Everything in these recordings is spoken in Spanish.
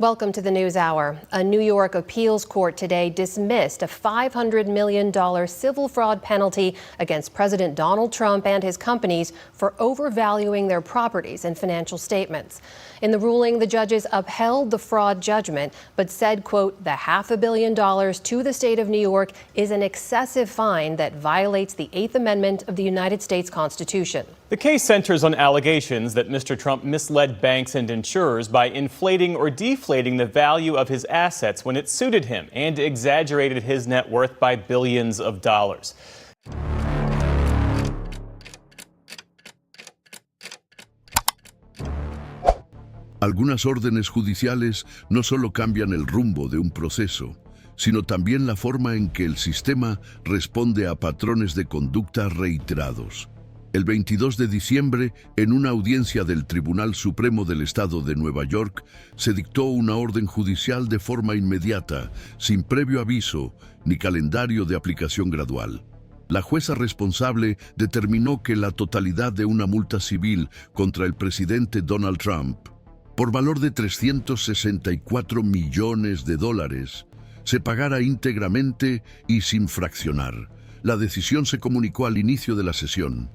Welcome to the NewsHour. A New York appeals court today dismissed a $500 million civil fraud penalty against President Donald Trump and his companies for overvaluing their properties and financial statements. In the ruling, the judges upheld the fraud judgment, but said, quote, the $500 million to the state of New York is an excessive fine that violates the Eighth Amendment of the United States Constitution. The case centers on allegations that Mr. Trump misled banks and insurers by inflating or deflating the value of his assets when it suited him and exaggerated his net worth by billions of dollars. Algunas órdenes judiciales no solo cambian el rumbo de un proceso, sino también la forma en que el sistema responde a patrones de conducta reiterados. El 22 de diciembre, en una audiencia del Tribunal Supremo del Estado de Nueva York, se dictó una orden judicial de forma inmediata, sin previo aviso ni calendario de aplicación gradual. La jueza responsable determinó que la totalidad de una multa civil contra el presidente Donald Trump, por valor de $364 millones, se pagara íntegramente y sin fraccionar. La decisión se comunicó al inicio de la sesión,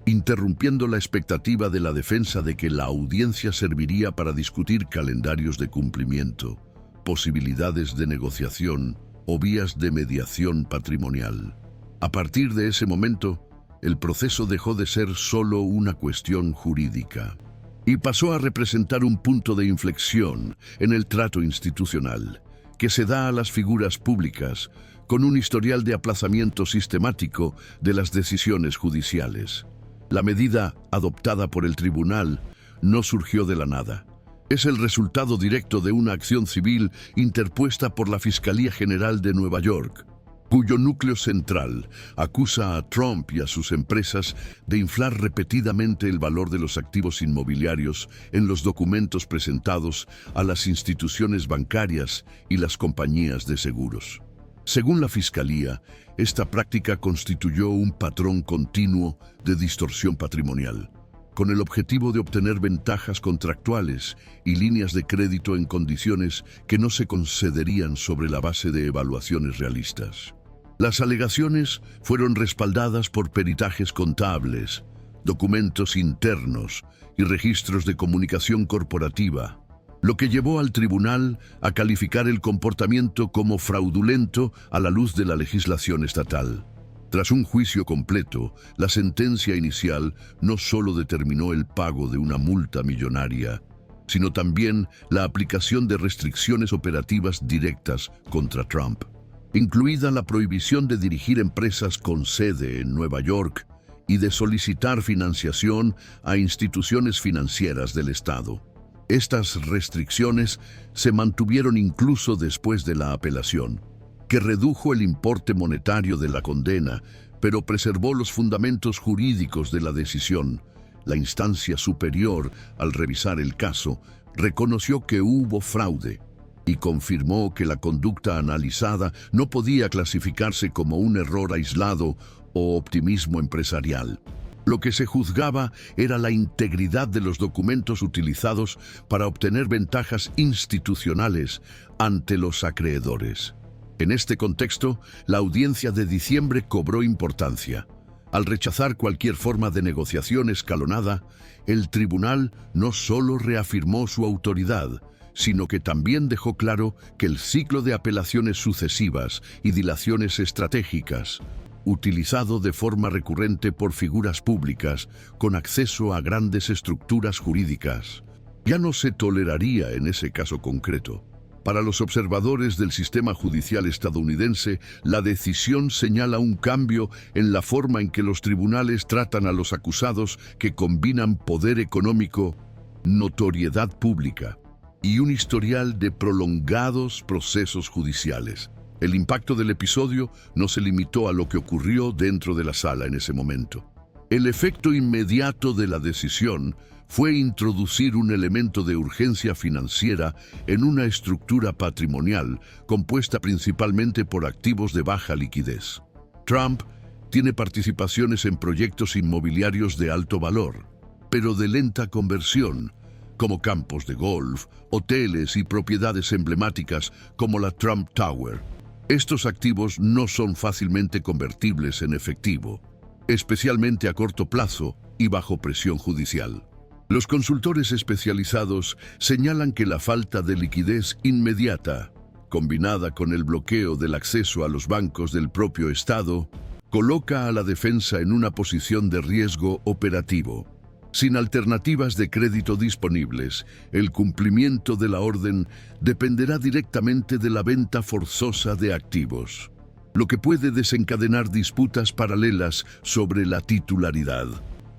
interrumpiendo la expectativa de la defensa de que la audiencia serviría para discutir calendarios de cumplimiento, posibilidades de negociación o vías de mediación patrimonial. A partir de ese momento, el proceso dejó de ser solo una cuestión jurídica y pasó a representar un punto de inflexión en el trato institucional que se da a las figuras públicas con un historial de aplazamiento sistemático de las decisiones judiciales. La medida adoptada por el tribunal no surgió de la nada. Es el resultado directo de una acción civil interpuesta por la Fiscalía General de Nueva York, cuyo núcleo central acusa a Trump y a sus empresas de inflar repetidamente el valor de los activos inmobiliarios en los documentos presentados a las instituciones bancarias y las compañías de seguros. Según la Fiscalía, esta práctica constituyó un patrón continuo de distorsión patrimonial, con el objetivo de obtener ventajas contractuales y líneas de crédito en condiciones que no se concederían sobre la base de evaluaciones realistas. Las alegaciones fueron respaldadas por peritajes contables, documentos internos y registros de comunicación corporativa, lo que llevó al tribunal a calificar el comportamiento como fraudulento a la luz de la legislación estatal. Tras un juicio completo, la sentencia inicial no solo determinó el pago de una multa millonaria, sino también la aplicación de restricciones operativas directas contra Trump, incluida la prohibición de dirigir empresas con sede en Nueva York y de solicitar financiación a instituciones financieras del Estado. Estas restricciones se mantuvieron incluso después de la apelación, que redujo el importe monetario de la condena, pero preservó los fundamentos jurídicos de la decisión. La instancia superior, al revisar el caso, reconoció que hubo fraude y confirmó que la conducta analizada no podía clasificarse como un error aislado o optimismo empresarial. Lo que se juzgaba era la integridad de los documentos utilizados para obtener ventajas institucionales ante los acreedores. En este contexto, la audiencia de diciembre cobró importancia. Al rechazar cualquier forma de negociación escalonada, el tribunal no solo reafirmó su autoridad, sino que también dejó claro que el ciclo de apelaciones sucesivas y dilaciones estratégicas, utilizado de forma recurrente por figuras públicas con acceso a grandes estructuras jurídicas, ya no se toleraría en ese caso concreto. Para los observadores del sistema judicial estadounidense, la decisión señala un cambio en la forma en que los tribunales tratan a los acusados que combinan poder económico, notoriedad pública y un historial de prolongados procesos judiciales. El impacto del episodio no se limitó a lo que ocurrió dentro de la sala en ese momento. El efecto inmediato de la decisión fue introducir un elemento de urgencia financiera en una estructura patrimonial compuesta principalmente por activos de baja liquidez. Trump tiene participaciones en proyectos inmobiliarios de alto valor, pero de lenta conversión, como campos de golf, hoteles y propiedades emblemáticas como la Trump Tower. Estos activos no son fácilmente convertibles en efectivo, especialmente a corto plazo y bajo presión judicial. Los consultores especializados señalan que la falta de liquidez inmediata, combinada con el bloqueo del acceso a los bancos del propio Estado, coloca a la defensa en una posición de riesgo operativo. Sin alternativas de crédito disponibles, el cumplimiento de la orden dependerá directamente de la venta forzosa de activos, lo que puede desencadenar disputas paralelas sobre la titularidad,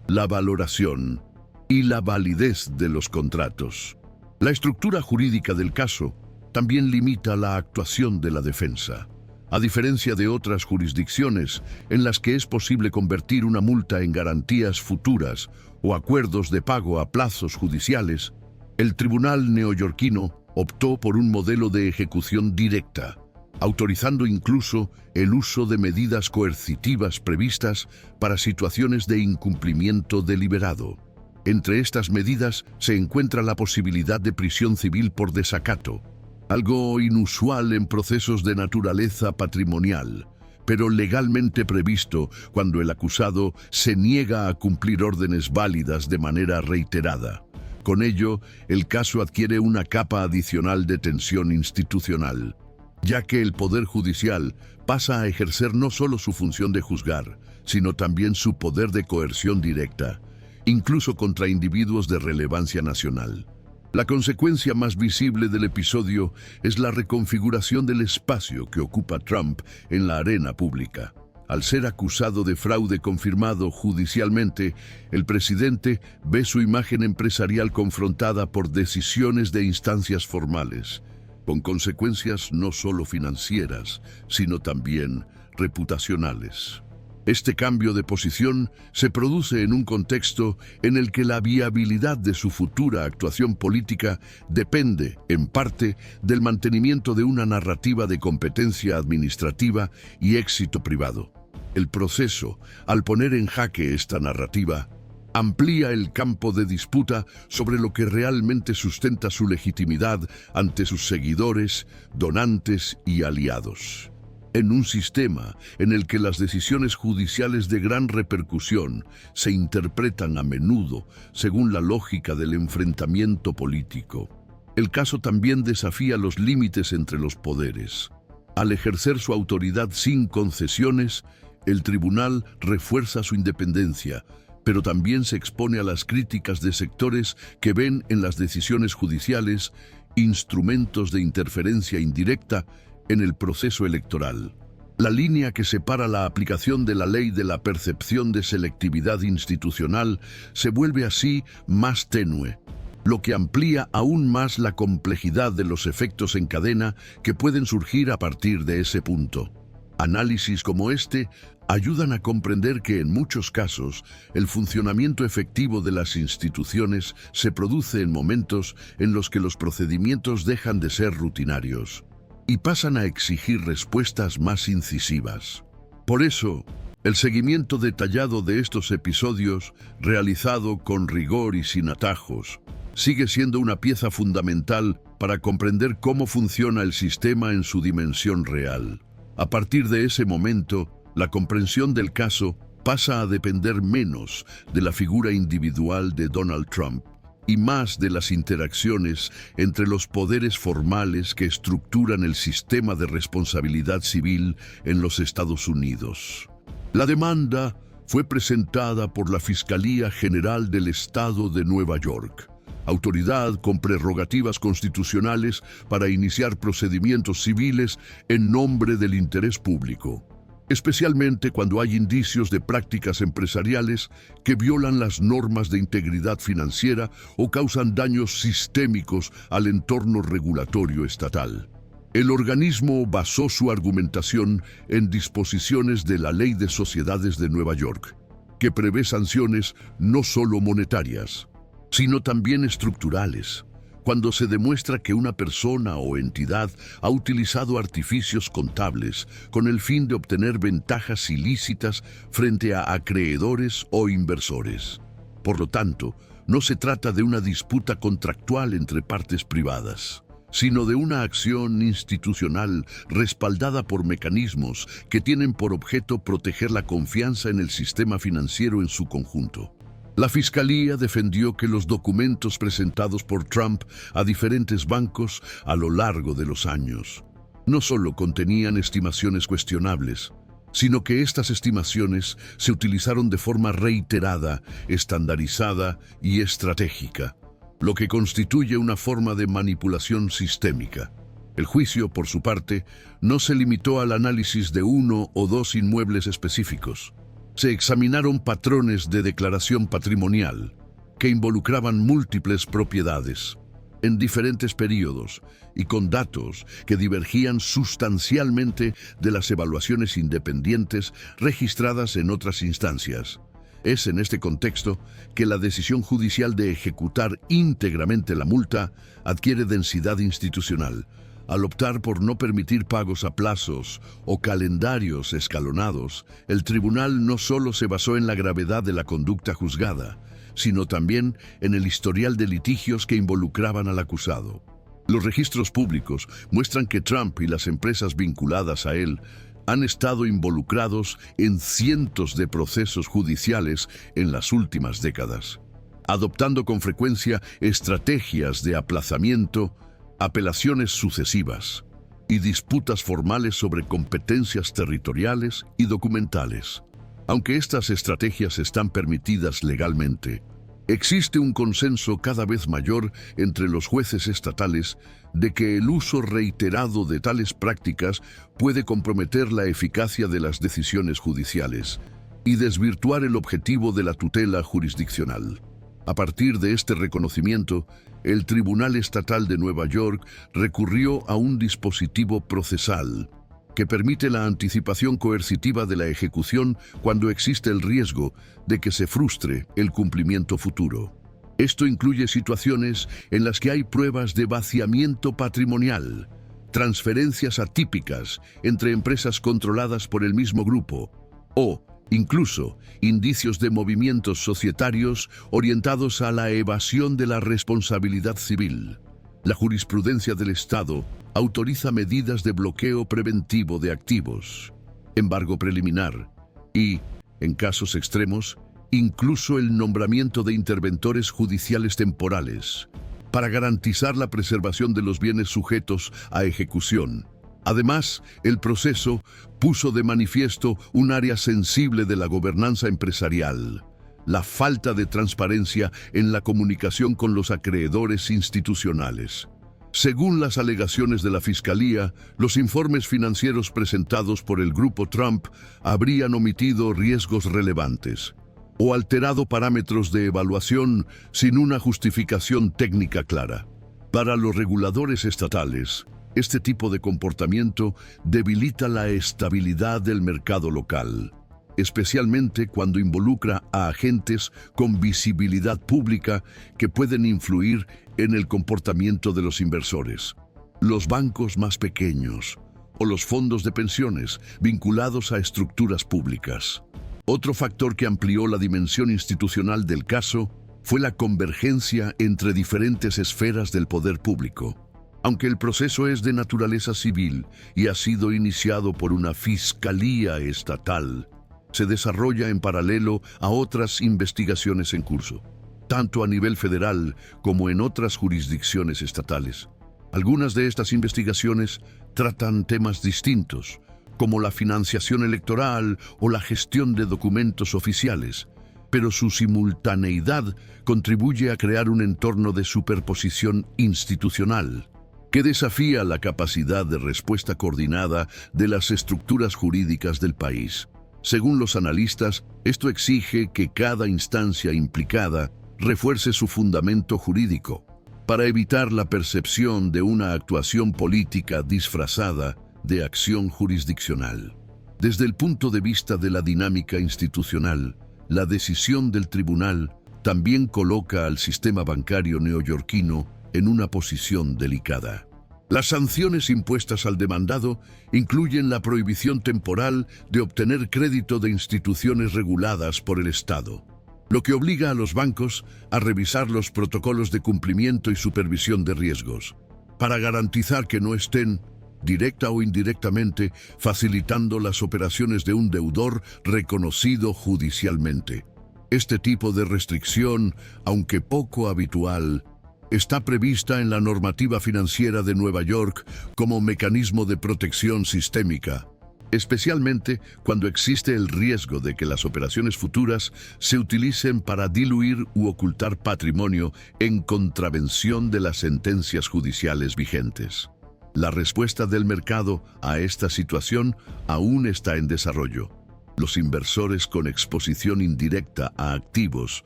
la valoración y la validez de los contratos. La estructura jurídica del caso también limita la actuación de la defensa. A diferencia de otras jurisdicciones en las que es posible convertir una multa en garantías futuras o acuerdos de pago a plazos judiciales, el tribunal neoyorquino optó por un modelo de ejecución directa, autorizando incluso el uso de medidas coercitivas previstas para situaciones de incumplimiento deliberado. Entre estas medidas se encuentra la posibilidad de prisión civil por desacato, algo inusual en procesos de naturaleza patrimonial, pero legalmente previsto cuando el acusado se niega a cumplir órdenes válidas de manera reiterada. Con ello, el caso adquiere una capa adicional de tensión institucional, ya que el Poder Judicial pasa a ejercer no solo su función de juzgar, sino también su poder de coerción directa, incluso contra individuos de relevancia nacional. La consecuencia más visible del episodio es la reconfiguración del espacio que ocupa Trump en la arena pública. Al ser acusado de fraude confirmado judicialmente, el presidente ve su imagen empresarial confrontada por decisiones de instancias formales, con consecuencias no solo financieras, sino también reputacionales. Este cambio de posición se produce en un contexto en el que la viabilidad de su futura actuación política depende, en parte, del mantenimiento de una narrativa de competencia administrativa y éxito privado. El proceso, al poner en jaque esta narrativa, amplía el campo de disputa sobre lo que realmente sustenta su legitimidad ante sus seguidores, donantes y aliados. En un sistema en el que las decisiones judiciales de gran repercusión se interpretan a menudo según la lógica del enfrentamiento político, el caso también desafía los límites entre los poderes. Al ejercer su autoridad sin concesiones, el tribunal refuerza su independencia, pero también se expone a las críticas de sectores que ven en las decisiones judiciales instrumentos de interferencia indirecta en el proceso electoral. La línea que separa la aplicación de la ley de la percepción de selectividad institucional se vuelve así más tenue, lo que amplía aún más la complejidad de los efectos en cadena que pueden surgir a partir de ese punto. Análisis como este ayudan a comprender que en muchos casos el funcionamiento efectivo de las instituciones se produce en momentos en los que los procedimientos dejan de ser rutinarios y pasan a exigir respuestas más incisivas. Por eso, el seguimiento detallado de estos episodios, realizado con rigor y sin atajos, sigue siendo una pieza fundamental para comprender cómo funciona el sistema en su dimensión real. A partir de ese momento, la comprensión del caso pasa a depender menos de la figura individual de Donald Trump y más de las interacciones entre los poderes formales que estructuran el sistema de responsabilidad civil en los Estados Unidos. La demanda fue presentada por la Fiscalía General del Estado de Nueva York, autoridad con prerrogativas constitucionales para iniciar procedimientos civiles en nombre del interés público, especialmente cuando hay indicios de prácticas empresariales que violan las normas de integridad financiera o causan daños sistémicos al entorno regulatorio estatal. El organismo basó su argumentación en disposiciones de la Ley de Sociedades de Nueva York, que prevé sanciones no solo monetarias, sino también estructurales, cuando se demuestra que una persona o entidad ha utilizado artificios contables con el fin de obtener ventajas ilícitas frente a acreedores o inversores. Por lo tanto, no se trata de una disputa contractual entre partes privadas, sino de una acción institucional respaldada por mecanismos que tienen por objeto proteger la confianza en el sistema financiero en su conjunto. La Fiscalía defendió que los documentos presentados por Trump a diferentes bancos a lo largo de los años no solo contenían estimaciones cuestionables, sino que estas estimaciones se utilizaron de forma reiterada, estandarizada y estratégica, lo que constituye una forma de manipulación sistémica. El juicio, por su parte, no se limitó al análisis de uno o dos inmuebles específicos. Se examinaron patrones de declaración patrimonial que involucraban múltiples propiedades en diferentes periodos y con datos que divergían sustancialmente de las evaluaciones independientes registradas en otras instancias. Es en este contexto que la decisión judicial de ejecutar íntegramente la multa adquiere densidad institucional, al optar por no permitir pagos a plazos o calendarios escalonados. El tribunal no solo se basó en la gravedad de la conducta juzgada, sino también en el historial de litigios que involucraban al acusado. Los registros públicos muestran que Trump y las empresas vinculadas a él han estado involucrados en cientos de procesos judiciales en las últimas décadas, adoptando con frecuencia estrategias de aplazamiento, apelaciones sucesivas y disputas formales sobre competencias territoriales y documentales. Aunque estas estrategias están permitidas legalmente, existe un consenso cada vez mayor entre los jueces estatales de que el uso reiterado de tales prácticas puede comprometer la eficacia de las decisiones judiciales y desvirtuar el objetivo de la tutela jurisdiccional. A partir de este reconocimiento, el Tribunal Estatal de Nueva York recurrió a un dispositivo procesal que permite la anticipación coercitiva de la ejecución cuando existe el riesgo de que se frustre el cumplimiento futuro. Esto incluye situaciones en las que hay pruebas de vaciamiento patrimonial, transferencias atípicas entre empresas controladas por el mismo grupo o, incluso, indicios de movimientos societarios orientados a la evasión de la responsabilidad civil. La jurisprudencia del Estado autoriza medidas de bloqueo preventivo de activos, embargo preliminar y, en casos extremos, incluso el nombramiento de interventores judiciales temporales para garantizar la preservación de los bienes sujetos a ejecución. Además, el proceso puso de manifiesto un área sensible de la gobernanza empresarial: la falta de transparencia en la comunicación con los acreedores institucionales. Según las alegaciones de la Fiscalía, los informes financieros presentados por el grupo Trump habrían omitido riesgos relevantes o alterado parámetros de evaluación sin una justificación técnica clara. Para los reguladores estatales, este tipo de comportamiento debilita la estabilidad del mercado local, especialmente cuando involucra a agentes con visibilidad pública que pueden influir en el comportamiento de los inversores. Los bancos más pequeños o los fondos de pensiones vinculados a estructuras públicas. Otro factor que amplió la dimensión institucional del caso fue la convergencia entre diferentes esferas del poder público. Aunque el proceso es de naturaleza civil y ha sido iniciado por una fiscalía estatal, se desarrolla en paralelo a otras investigaciones en curso, tanto a nivel federal como en otras jurisdicciones estatales. Algunas de estas investigaciones tratan temas distintos, como la financiación electoral o la gestión de documentos oficiales, pero su simultaneidad contribuye a crear un entorno de superposición institucional que desafía la capacidad de respuesta coordinada de las estructuras jurídicas del país. Según los analistas, esto exige que cada instancia implicada refuerce su fundamento jurídico para evitar la percepción de una actuación política disfrazada de acción jurisdiccional. Desde el punto de vista de la dinámica institucional, la decisión del tribunal también coloca al sistema bancario neoyorquino en una posición delicada. Las sanciones impuestas al demandado incluyen la prohibición temporal de obtener crédito de instituciones reguladas por el Estado, lo que obliga a los bancos a revisar los protocolos de cumplimiento y supervisión de riesgos, para garantizar que no estén, directa o indirectamente, facilitando las operaciones de un deudor reconocido judicialmente. Este tipo de restricción, aunque poco habitual, está prevista en la normativa financiera de Nueva York como mecanismo de protección sistémica, especialmente cuando existe el riesgo de que las operaciones futuras se utilicen para diluir u ocultar patrimonio en contravención de las sentencias judiciales vigentes. La respuesta del mercado a esta situación aún está en desarrollo. Los inversores con exposición indirecta a activos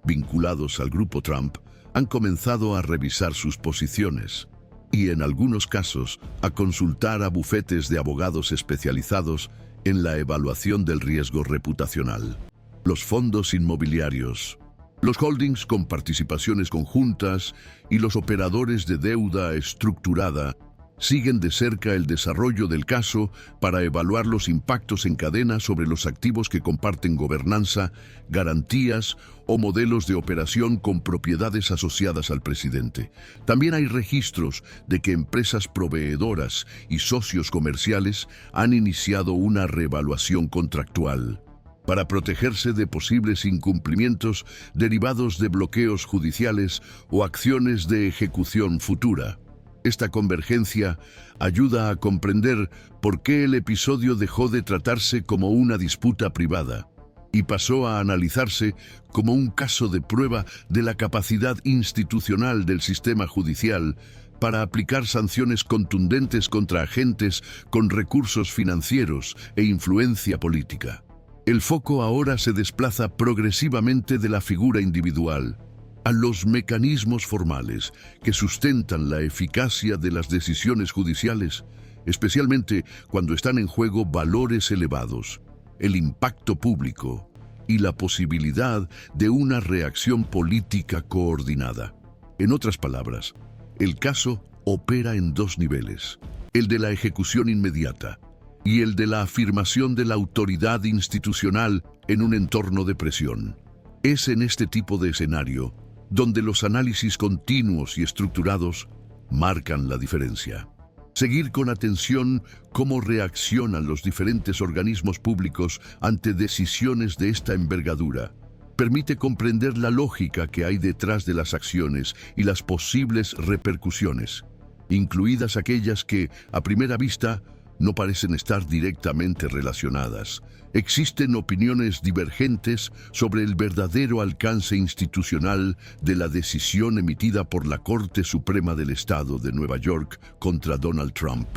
vinculados al grupo Trump han comenzado a revisar sus posiciones y, en algunos casos, a consultar a bufetes de abogados especializados en la evaluación del riesgo reputacional. Los fondos inmobiliarios, los holdings con participaciones conjuntas y los operadores de deuda estructurada siguen de cerca el desarrollo del caso para evaluar los impactos en cadena sobre los activos que comparten gobernanza, garantías o modelos de operación con propiedades asociadas al presidente. También hay registros de que empresas proveedoras y socios comerciales han iniciado una reevaluación contractual para protegerse de posibles incumplimientos derivados de bloqueos judiciales o acciones de ejecución futura. Esta convergencia ayuda a comprender por qué el episodio dejó de tratarse como una disputa privada y pasó a analizarse como un caso de prueba de la capacidad institucional del sistema judicial para aplicar sanciones contundentes contra agentes con recursos financieros e influencia política. El foco ahora se desplaza progresivamente de la figura individual a los mecanismos formales que sustentan la eficacia de las decisiones judiciales, especialmente cuando están en juego valores elevados, el impacto público y la posibilidad de una reacción política coordinada. En otras palabras, el caso opera en dos niveles: el de la ejecución inmediata y el de la afirmación de la autoridad institucional en un entorno de presión. Es en este tipo de escenario donde los análisis continuos y estructurados marcan la diferencia. Seguir con atención cómo reaccionan los diferentes organismos públicos ante decisiones de esta envergadura permite comprender la lógica que hay detrás de las acciones y las posibles repercusiones, incluidas aquellas que, a primera vista, no parecen estar directamente relacionadas. Existen opiniones divergentes sobre el verdadero alcance institucional de la decisión emitida por la Corte Suprema del Estado de Nueva York contra Donald Trump.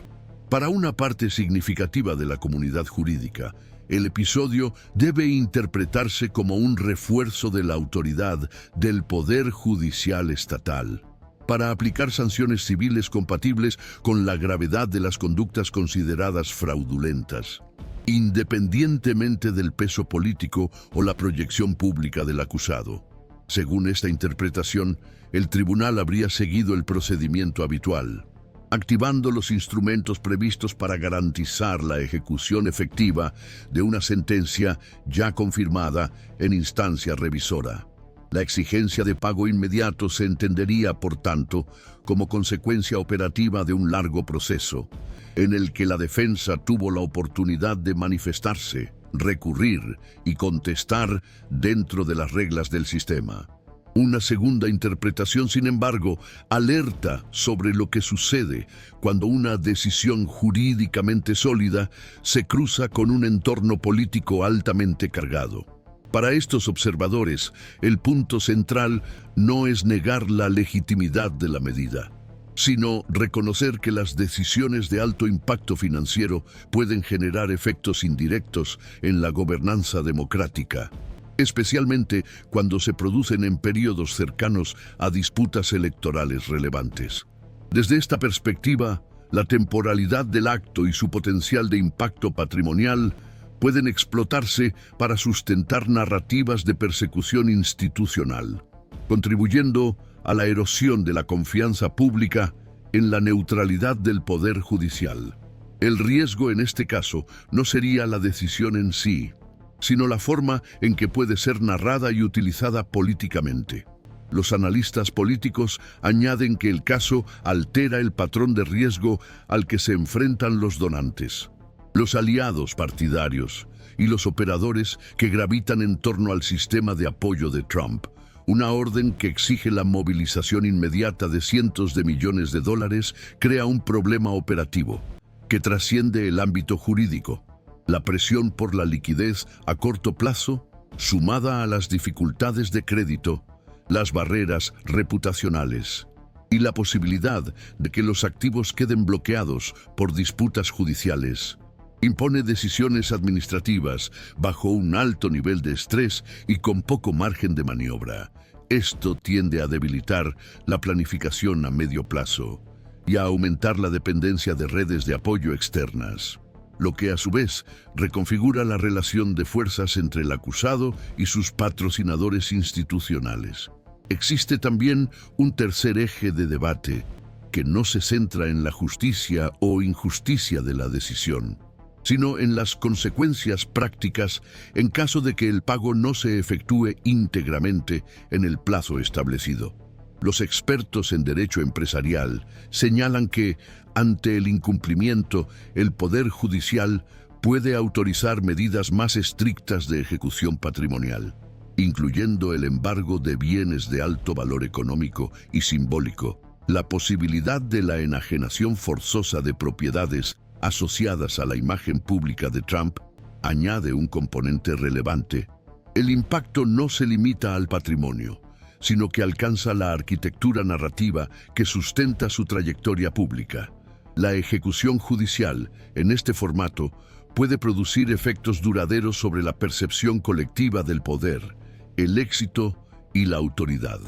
Para una parte significativa de la comunidad jurídica, el episodio debe interpretarse como un refuerzo de la autoridad del Poder Judicial Estatal para aplicar sanciones civiles compatibles con la gravedad de las conductas consideradas fraudulentas, independientemente del peso político o la proyección pública del acusado. Según esta interpretación, el tribunal habría seguido el procedimiento habitual, activando los instrumentos previstos para garantizar la ejecución efectiva de una sentencia ya confirmada en instancia revisora. La exigencia de pago inmediato se entendería, por tanto, como consecuencia operativa de un largo proceso, en el que la defensa tuvo la oportunidad de manifestarse, recurrir y contestar dentro de las reglas del sistema. Una segunda interpretación, sin embargo, alerta sobre lo que sucede cuando una decisión jurídicamente sólida se cruza con un entorno político altamente cargado. Para estos observadores, el punto central no es negar la legitimidad de la medida, sino reconocer que las decisiones de alto impacto financiero pueden generar efectos indirectos en la gobernanza democrática, especialmente cuando se producen en periodos cercanos a disputas electorales relevantes. Desde esta perspectiva, la temporalidad del acto y su potencial de impacto patrimonial pueden explotarse para sustentar narrativas de persecución institucional, contribuyendo a la erosión de la confianza pública en la neutralidad del poder judicial. El riesgo en este caso no sería la decisión en sí, sino la forma en que puede ser narrada y utilizada políticamente. Los analistas políticos añaden que el caso altera el patrón de riesgo al que se enfrentan los donantes, los aliados partidarios y los operadores que gravitan en torno al sistema de apoyo de Trump. Una orden que exige la movilización inmediata de cientos de millones de dólares crea un problema operativo que trasciende el ámbito jurídico. La presión por la liquidez a corto plazo, sumada a las dificultades de crédito, las barreras reputacionales y la posibilidad de que los activos queden bloqueados por disputas judiciales, impone decisiones administrativas bajo un alto nivel de estrés y con poco margen de maniobra. Esto tiende a debilitar la planificación a medio plazo y a aumentar la dependencia de redes de apoyo externas, lo que a su vez reconfigura la relación de fuerzas entre el acusado y sus patrocinadores institucionales. Existe también un tercer eje de debate que no se centra en la justicia o injusticia de la decisión, sino en las consecuencias prácticas en caso de que el pago no se efectúe íntegramente en el plazo establecido. Los expertos en derecho empresarial señalan que, ante el incumplimiento, el Poder Judicial puede autorizar medidas más estrictas de ejecución patrimonial, incluyendo el embargo de bienes de alto valor económico y simbólico. La posibilidad de la enajenación forzosa de propiedades asociadas a la imagen pública de Trump añade un componente relevante. El impacto no se limita al patrimonio, sino que alcanza la arquitectura narrativa que sustenta su trayectoria pública. La ejecución judicial, en este formato, puede producir efectos duraderos sobre la percepción colectiva del poder, el éxito y la autoridad.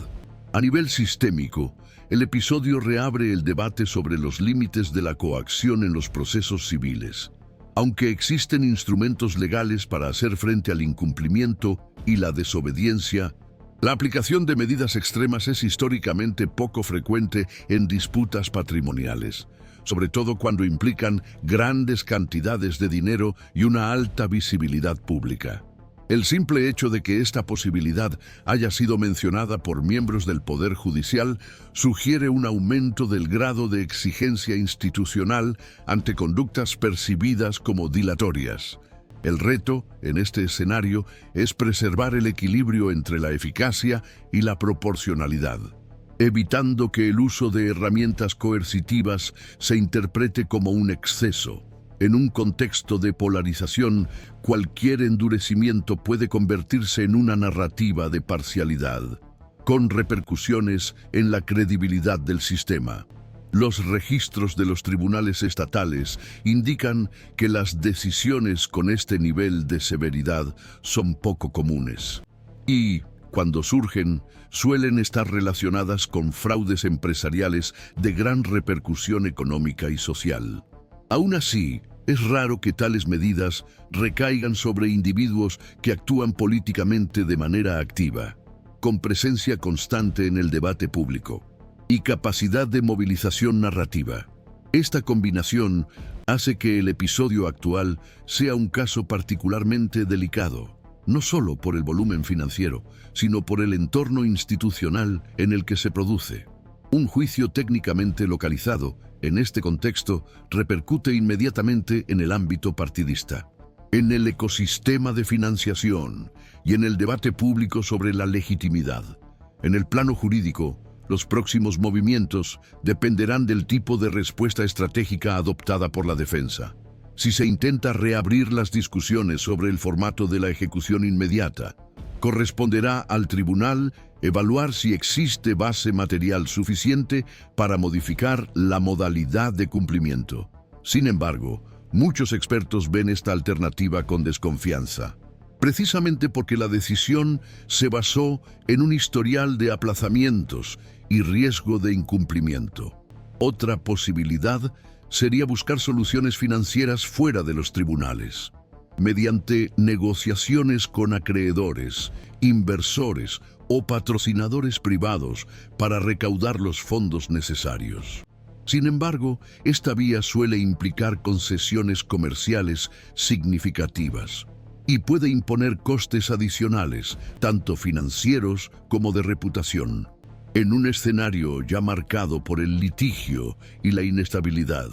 A nivel sistémico, el episodio reabre el debate sobre los límites de la coacción en los procesos civiles. Aunque existen instrumentos legales para hacer frente al incumplimiento y la desobediencia, la aplicación de medidas extremas es históricamente poco frecuente en disputas patrimoniales, sobre todo cuando implican grandes cantidades de dinero y una alta visibilidad pública. El simple hecho de que esta posibilidad haya sido mencionada por miembros del Poder Judicial sugiere un aumento del grado de exigencia institucional ante conductas percibidas como dilatorias. El reto, en este escenario, es preservar el equilibrio entre la eficacia y la proporcionalidad, evitando que el uso de herramientas coercitivas se interprete como un exceso. En un contexto de polarización, cualquier endurecimiento puede convertirse en una narrativa de parcialidad, con repercusiones en la credibilidad del sistema. Los registros de los tribunales estatales indican que las decisiones con este nivel de severidad son poco comunes y, cuando surgen, suelen estar relacionadas con fraudes empresariales de gran repercusión económica y social. Aún así, es raro que tales medidas recaigan sobre individuos que actúan políticamente de manera activa, con presencia constante en el debate público y capacidad de movilización narrativa. Esta combinación hace que el episodio actual sea un caso particularmente delicado, no solo por el volumen financiero, sino por el entorno institucional en el que se produce. Un juicio técnicamente localizado, en este contexto, repercute inmediatamente en el ámbito partidista, en el ecosistema de financiación y en el debate público sobre la legitimidad. En el plano jurídico, los próximos movimientos dependerán del tipo de respuesta estratégica adoptada por la defensa. Si se intenta reabrir las discusiones sobre el formato de la ejecución inmediata, corresponderá al tribunal evaluar si existe base material suficiente para modificar la modalidad de cumplimiento. Sin embargo, muchos expertos ven esta alternativa con desconfianza, precisamente porque la decisión se basó en un historial de aplazamientos y riesgo de incumplimiento. Otra posibilidad sería buscar soluciones financieras fuera de los tribunales, mediante negociaciones con acreedores, inversores o patrocinadores privados para recaudar los fondos necesarios. Sin embargo, esta vía suele implicar concesiones comerciales significativas, y puede imponer costes adicionales, tanto financieros como de reputación. En un escenario ya marcado por el litigio y la inestabilidad,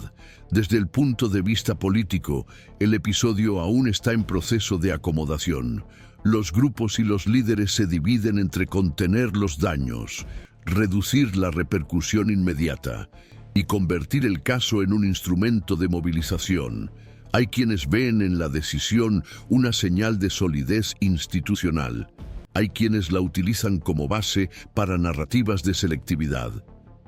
desde el punto de vista político, el episodio aún está en proceso de acomodación. Los grupos y los líderes se dividen entre contener los daños, reducir la repercusión inmediata y convertir el caso en un instrumento de movilización. Hay quienes ven en la decisión una señal de solidez institucional. Hay quienes la utilizan como base para narrativas de selectividad.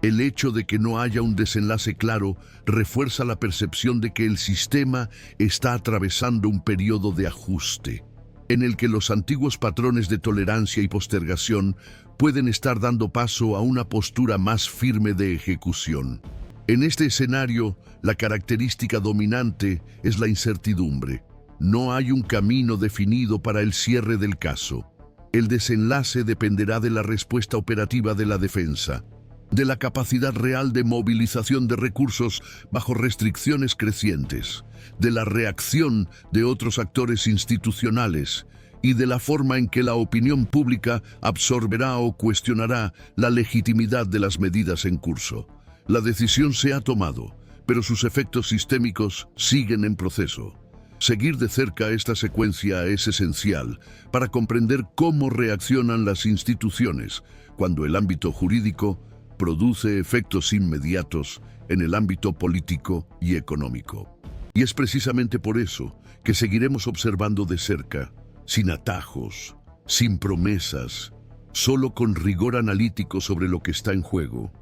El hecho de que no haya un desenlace claro refuerza la percepción de que el sistema está atravesando un periodo de ajuste, en el que los antiguos patrones de tolerancia y postergación pueden estar dando paso a una postura más firme de ejecución. En este escenario, la característica dominante es la incertidumbre. No hay un camino definido para el cierre del caso. El desenlace dependerá de la respuesta operativa de la defensa, de la capacidad real de movilización de recursos bajo restricciones crecientes, de la reacción de otros actores institucionales y de la forma en que la opinión pública absorberá o cuestionará la legitimidad de las medidas en curso. La decisión se ha tomado, pero sus efectos sistémicos siguen en proceso. Seguir de cerca esta secuencia es esencial para comprender cómo reaccionan las instituciones cuando el ámbito jurídico produce efectos inmediatos en el ámbito político y económico. Y es precisamente por eso que seguiremos observando de cerca, sin atajos, sin promesas, solo con rigor analítico sobre lo que está en juego,